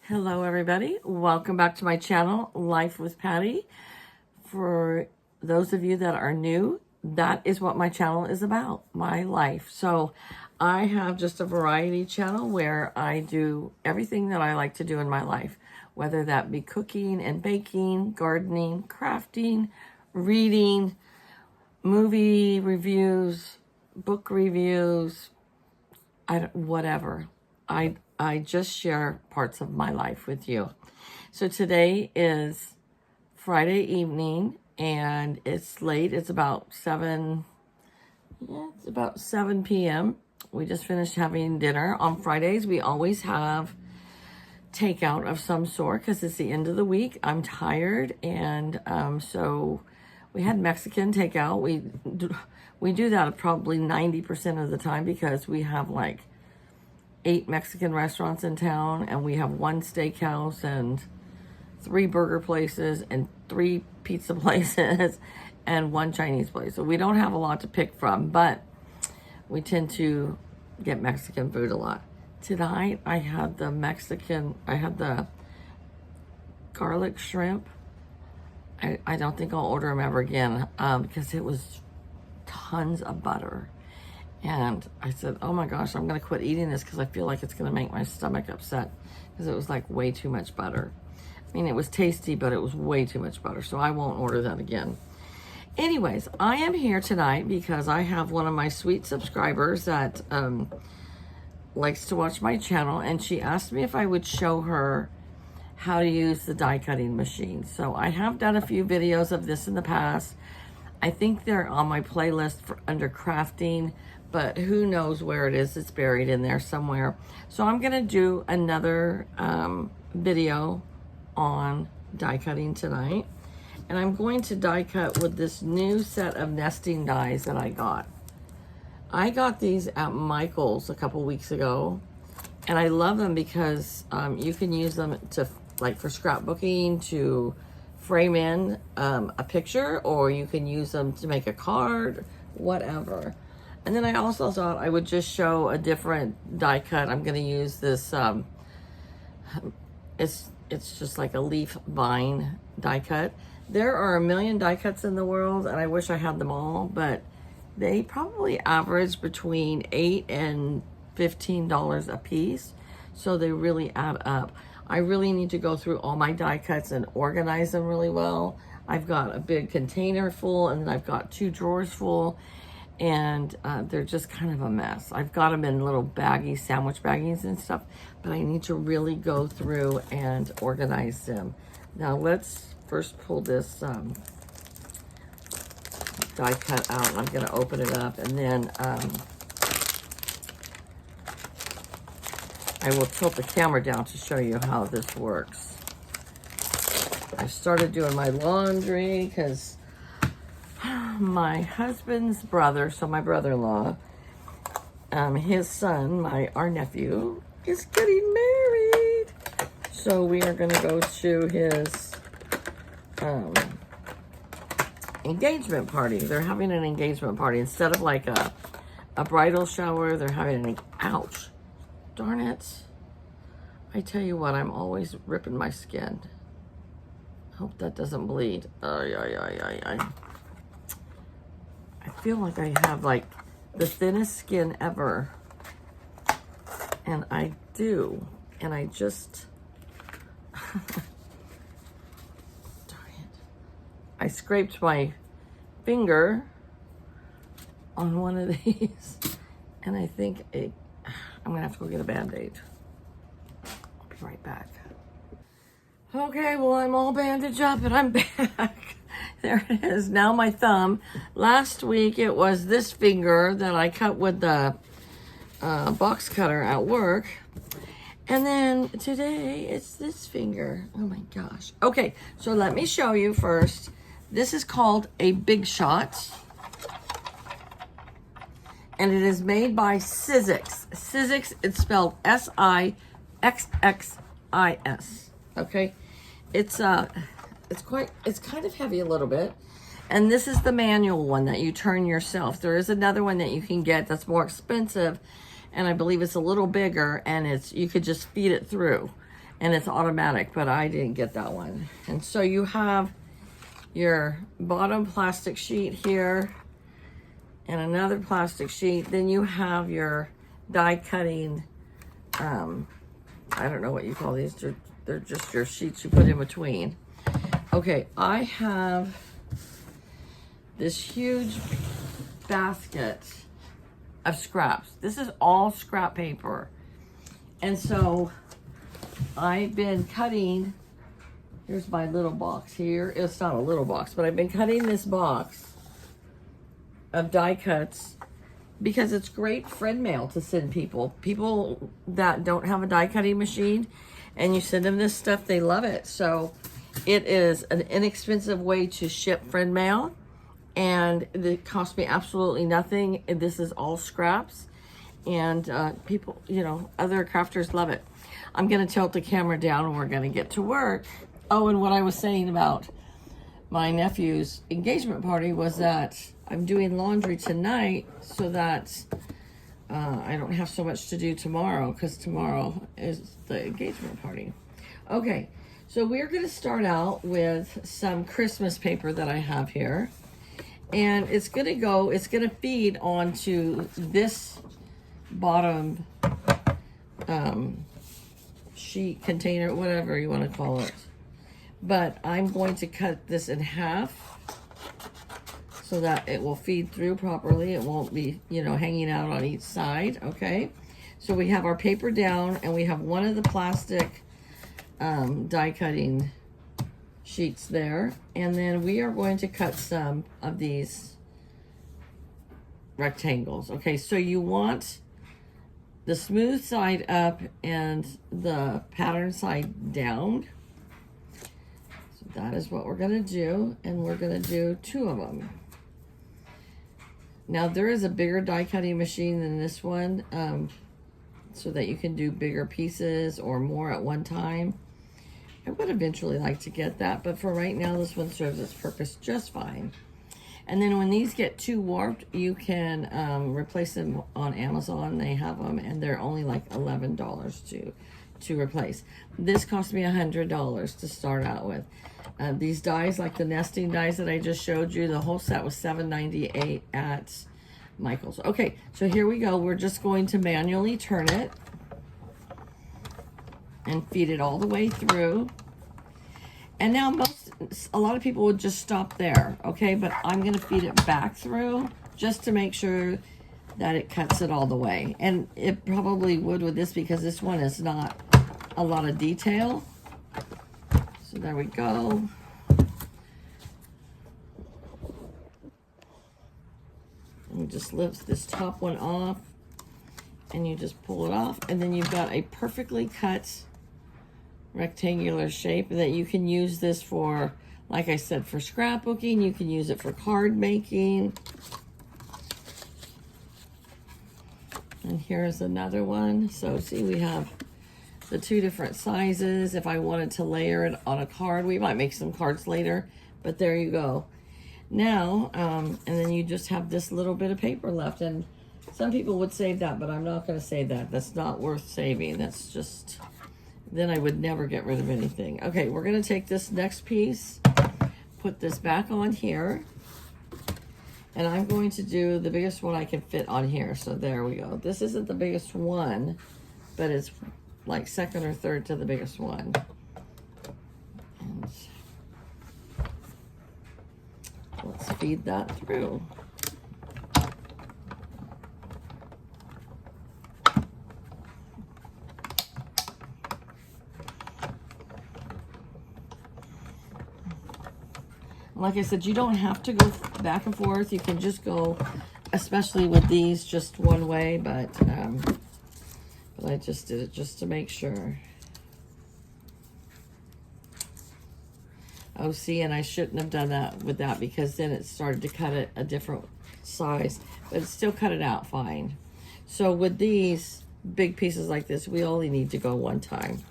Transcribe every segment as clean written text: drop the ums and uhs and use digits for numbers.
Hello everybody, welcome back to my channel, Life with Patty. For those of you that are new, that is what my channel is about, my life. So I have just a variety channel where I do everything that I like to do in my life, whether that be cooking and baking, gardening, crafting, reading, movie reviews, book reviews, whatever. I just share parts of my life with you. So today is Friday evening and it's late. It's about 7 p.m. We just finished having dinner. On Fridays, we always have takeout of some sort because it's the end of the week. I'm tired, and so we had Mexican takeout. We do that probably 90% of the time because we have like 8 Mexican restaurants in town, and we have 1 steakhouse and 3 burger places and 3 pizza places and 1 Chinese place. So we don't have a lot to pick from, but we tend to get Mexican food a lot. Tonight I had the garlic shrimp. I don't think I'll order them ever again because it was tons of butter. And I said, oh my gosh, I'm going to quit eating this because I feel like it's going to make my stomach upset because it was like way too much butter. I mean, it was tasty, but it was way too much butter, so I won't order that again. Anyways, I am here tonight because I have one of my sweet subscribers that likes to watch my channel, and she asked me if I would show her how to use the die cutting machine. So I have done a few videos of this in the past. I think they're on my playlist under crafting, but who knows where it is. It's buried in there somewhere. So I'm going to do another video on die cutting tonight. And I'm going to die cut with this new set of nesting dies that I got. I got these at Michael's a couple weeks ago. And I love them because you can use them to, like, for scrapbooking, to frame in a picture, or you can use them to make a card, whatever. And then I also thought I would just show a different die cut. I'm going to use this, it's just like a leaf vine die cut. There are a million die cuts in the world, and I wish I had them all, but they probably average between $8 and $15 a piece, so they really add up. I really need to go through all my die cuts and organize them really well. I've got a big container full, and then I've got 2 drawers full, and they're just kind of a mess. I've got them in little baggies, sandwich baggies and stuff, but I need to really go through and organize them. Now let's first pull this die cut out. I'm going to open it up, and then I will tilt the camera down to show you how this works. I started doing my laundry because my husband's brother, so my brother-in-law, his son, our nephew, is getting married. So we are going to go to his engagement party. They're having an engagement party. Instead of like a bridal shower, they're having an, ouch, darn it. I tell you what, I'm always ripping my skin. Hope that doesn't bleed. I feel like I have like the thinnest skin ever. And I do. And I just... darn it. I scraped my finger on one of these. And I think I'm going to have to go get a Band-Aid. I'll be right back. Okay, well, I'm all bandaged up and I'm back. There it is. Now my thumb. Last week it was this finger that I cut with the box cutter at work. And then today it's this finger. Oh my gosh. Okay, so let me show you first. This is called a Big Shot. And it is made by Sizzix. Sizzix, it's spelled Sixxis. Okay? It's kind of heavy a little bit. And this is the manual one that you turn yourself. There is another one that you can get that's more expensive, and I believe it's a little bigger, and you could just feed it through. and it's automatic, but I didn't get that one. And so you have your bottom plastic sheet here and another plastic sheet. Then you have your die cutting, I don't know what you call these. They're just your sheets you put in between. Okay, I have this huge basket of scraps. This is all scrap paper. And so I've been cutting, here's my little box here. It's not a little box, but I've been cutting this box of die cuts because it's great friend mail to send people. People that don't have a die cutting machine and you send them this stuff, they love it. So it is an inexpensive way to ship friend mail, and it cost me absolutely nothing. And this is all scraps, and people, you know, other crafters love it. I'm gonna tilt the camera down and we're gonna get to work. Oh, and what I was saying about my nephew's engagement party was that I'm doing laundry tonight so that I don't have so much to do tomorrow, because tomorrow is the engagement party. Okay, so we're going to start out with some Christmas paper that I have here. And it's going to feed onto this bottom sheet, container, whatever you want to call it. But I'm going to cut this in half so that it will feed through properly. It won't be, you know, hanging out on each side, okay? So we have our paper down, and we have one of the plastic die cutting sheets there. And then we are going to cut some of these rectangles. Okay, so you want the smooth side up and the pattern side down. So that is what we're gonna do, and we're gonna do 2 of them. Now there is a bigger die cutting machine than this one, so that you can do bigger pieces or more at one time. I would eventually like to get that, but for right now, this one serves its purpose just fine. And then when these get too warped, you can replace them on Amazon. They have them, and they're only like $11 to replace. This cost me $100 to start out with. These dies, like the nesting dies that I just showed you, the whole set was $7.98 at Michael's. Okay, so here we go. We're just going to manually turn it and feed it all the way through. And now a lot of people would just stop there, okay? But I'm gonna feed it back through just to make sure that it cuts it all the way. And it probably would with this, because this one is not a lot of detail. So there we go. And you just lift this top one off, and you just pull it off, and then you've got a perfectly cut rectangular shape that you can use this for, like I said, for scrapbooking. You can use it for card making. And here's another one. So see, we have the 2 different sizes. If I wanted to layer it on a card, we might make some cards later, but there you go. Now, and then you just have this little bit of paper left, and some people would save that, but I'm not going to save that. That's not worth saving. That's just, then I would never get rid of anything. Okay, we're going to take this next piece, put this back on here, and I'm going to do the biggest one I can fit on here. So there we go. This isn't the biggest one, but it's like second or third to the biggest one. And let's feed that through. Like I said, you don't have to go back and forth. You can just go, especially with these, just one way, but I just did it just to make sure. Oh, see, and I shouldn't have done that with that, because then it started to cut it a different size, but it still cut it out fine. So with these big pieces like this, we only need to go one time.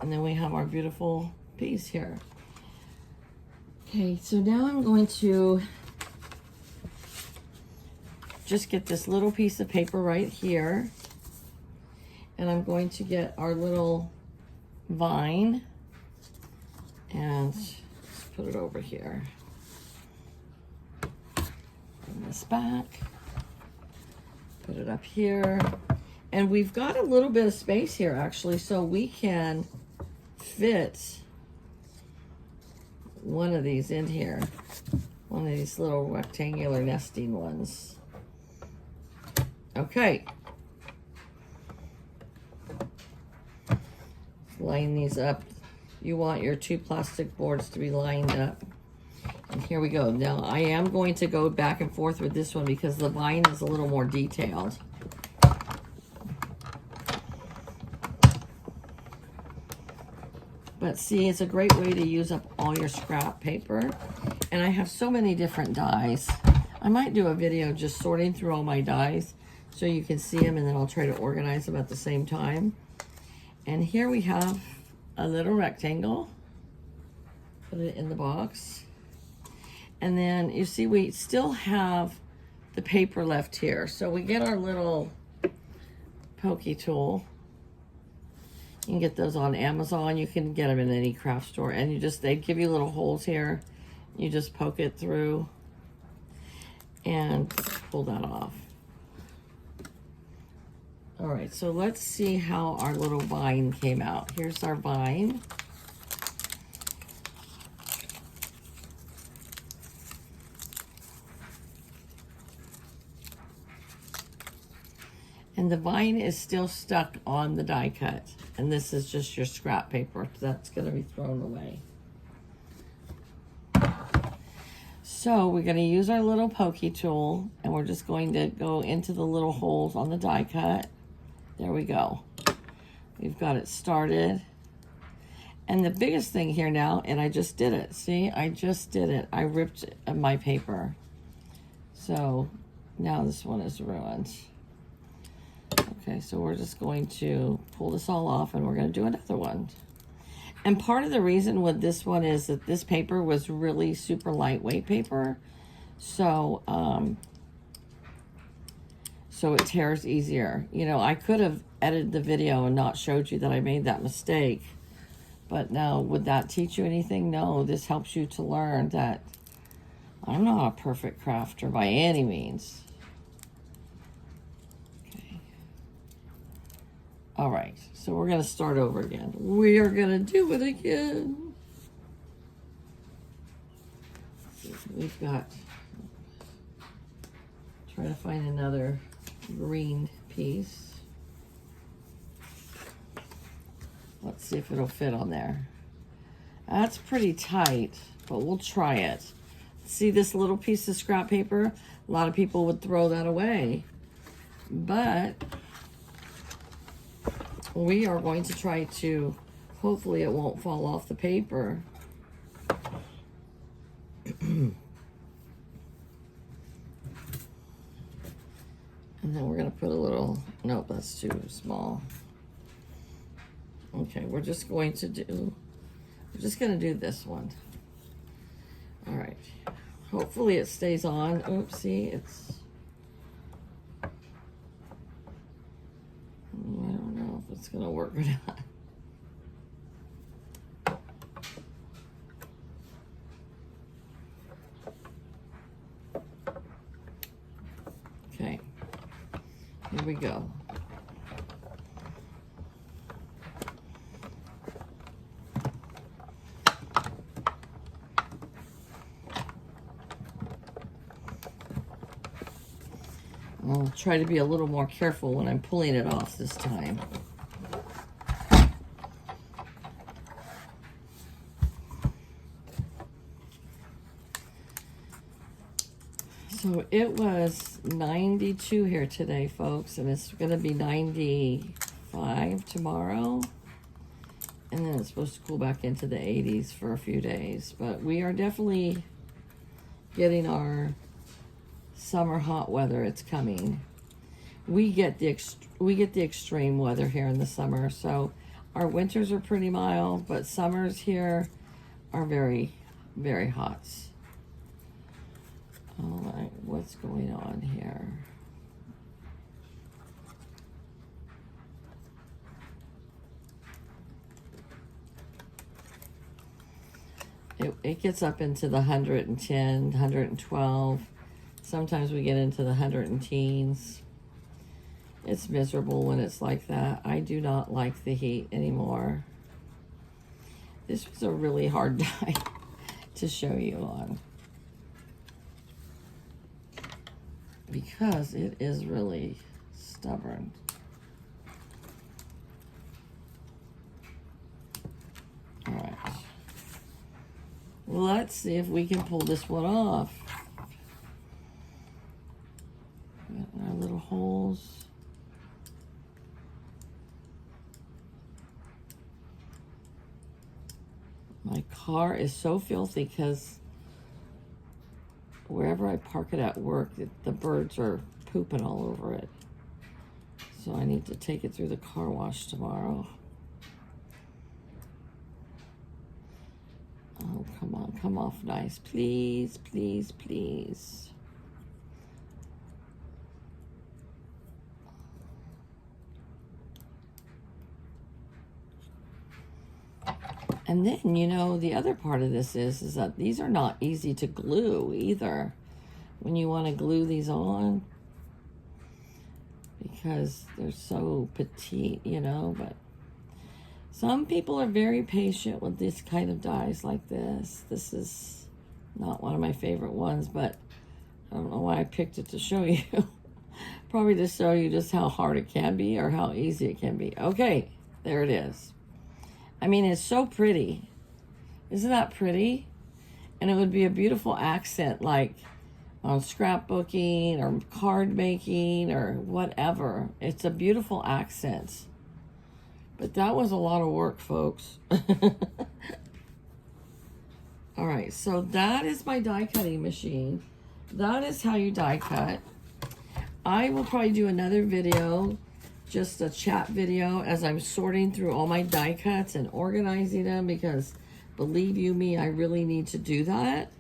And then we have our beautiful piece here. Okay, so now I'm going to just get this little piece of paper right here, and I'm going to get our little vine, and let's put it over here. Bring this back, put it up here. And we've got a little bit of space here actually, so we can fit one of these in here. One of these little rectangular nesting ones. Okay. Line these up. You want your 2 plastic boards to be lined up. And here we go. Now I am going to go back and forth with this one because the vine is a little more detailed. But see, it's a great way to use up all your scrap paper. And I have so many different dies. I might do a video just sorting through all my dies so you can see them, and then I'll try to organize them at the same time. And here we have a little rectangle. Put it in the box. And then you see we still have the paper left here. So we get our little pokey tool. You can get those on Amazon. You can get them in any craft store. And they give you little holes here. You just poke it through and pull that off. All right, so let's see how our little vine came out. Here's our vine. And the vine is still stuck on the die cut. And this is just your scrap paper. That's gonna be thrown away. So we're gonna use our little pokey tool, and we're just going to go into the little holes on the die cut. There we go. We've got it started. And the biggest thing here now, and I just did it. See, I just did it. I ripped my paper. So now this one is ruined. Okay, so we're just going to pull this all off, and we're going to do another one. And part of the reason with this one is that this paper was really super lightweight paper. So, so it tears easier. You know, I could have edited the video and not showed you that I made that mistake. But now, would that teach you anything? No, this helps you to learn that I'm not a perfect crafter by any means. All right, so we're gonna start over again. We are gonna do it again. We've got, try to find another green piece. Let's see if it'll fit on there. That's pretty tight, but we'll try it. See this little piece of scrap paper? A lot of people would throw that away, but we are going to try to, hopefully it won't fall off the paper. And then we're going to put a little, nope, that's too small. Okay, we're just going to do this one. All right, hopefully it stays on. Oopsie, it's, I don't know if it's gonna work or not. Okay, here we go. I'll try to be a little more careful when I'm pulling it off this time. So it was 92 here today, folks, and it's going to be 95 tomorrow. And then it's supposed to cool back into the 80s for a few days. But we are definitely getting our summer hot weather. It's coming. We get the extreme weather here in the summer. So our winters are pretty mild, but summers here are very, very hot. All right, what's going on here? It gets up into the 110, 112. Sometimes we get into the 100 teens. It's miserable when it's like that. I do not like the heat anymore. This was a really hard dye to show you on, because it is really stubborn. All right. Let's see if we can pull this one off. Got our little holes. My car is so filthy because wherever I park it at work, the birds are pooping all over it. So I need to take it through the car wash tomorrow. Oh, come on, come off nice. Please, please, please. And then, you know, the other part of this is that these are not easy to glue either when you want to glue these on, because they're so petite, you know. But some people are very patient with this kind of dyes like this. This is not one of my favorite ones, but I don't know why I picked it to show you. Probably to show you just how hard it can be or how easy it can be. Okay, there it is. I mean, it's so pretty. Isn't that pretty? And it would be a beautiful accent, like on scrapbooking or card making or whatever. It's a beautiful accent. But that was a lot of work, folks. All right, so that is my die cutting machine. That is how you die cut. I will probably do another video, just a chat video, as I'm sorting through all my die cuts and organizing them, because believe you me, I really need to do that.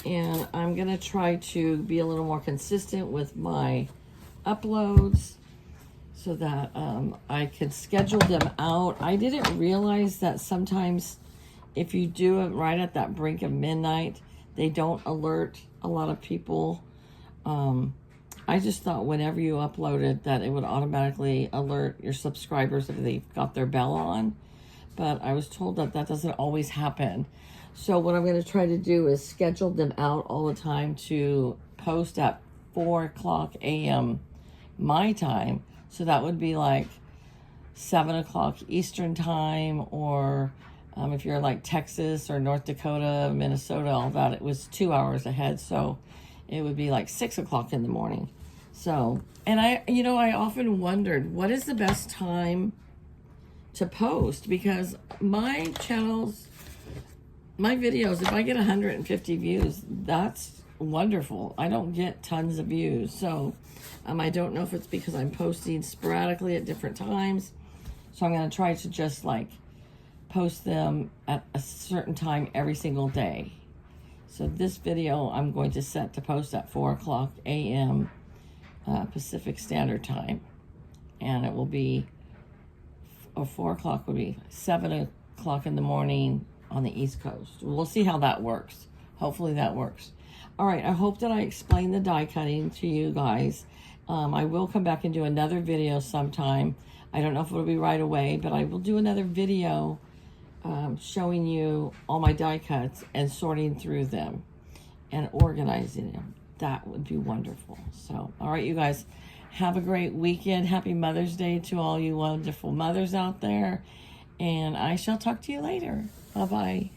And I'm gonna try to be a little more consistent with my uploads so that I can schedule them out. I didn't realize that sometimes if you do it right at that brink of midnight, they don't alert a lot of people. I just thought whenever you uploaded that it would automatically alert your subscribers if they've got their bell on. But I was told that that doesn't always happen. So what I'm going to try to do is schedule them out all the time to post at 4:00 a.m. my time. So that would be like 7 o'clock Eastern time, or if you're like Texas or North Dakota, Minnesota, all that, it was 2 hours ahead. So it would be like 6 o'clock in the morning. So, and I often wondered, what is the best time to post? Because my channels, my videos, if I get 150 views, that's wonderful. I don't get tons of views. So, I don't know if it's because I'm posting sporadically at different times. So I'm going to try to just like post them at a certain time every single day. So this video I'm going to set to post at 4:00 a.m. Pacific Standard Time. And it will be, or 4 o'clock would be 7 o'clock in the morning on the East Coast. We'll see how that works. Hopefully that works. All right, I hope that I explained the die cutting to you guys. I will come back and do another video sometime. I don't know if it'll be right away, but I will do another video showing you all my die cuts and sorting through them and organizing them. That would be wonderful. So, all right, you guys, have a great weekend. Happy Mother's Day to all you wonderful mothers out there. And I shall talk to you later. Bye-bye.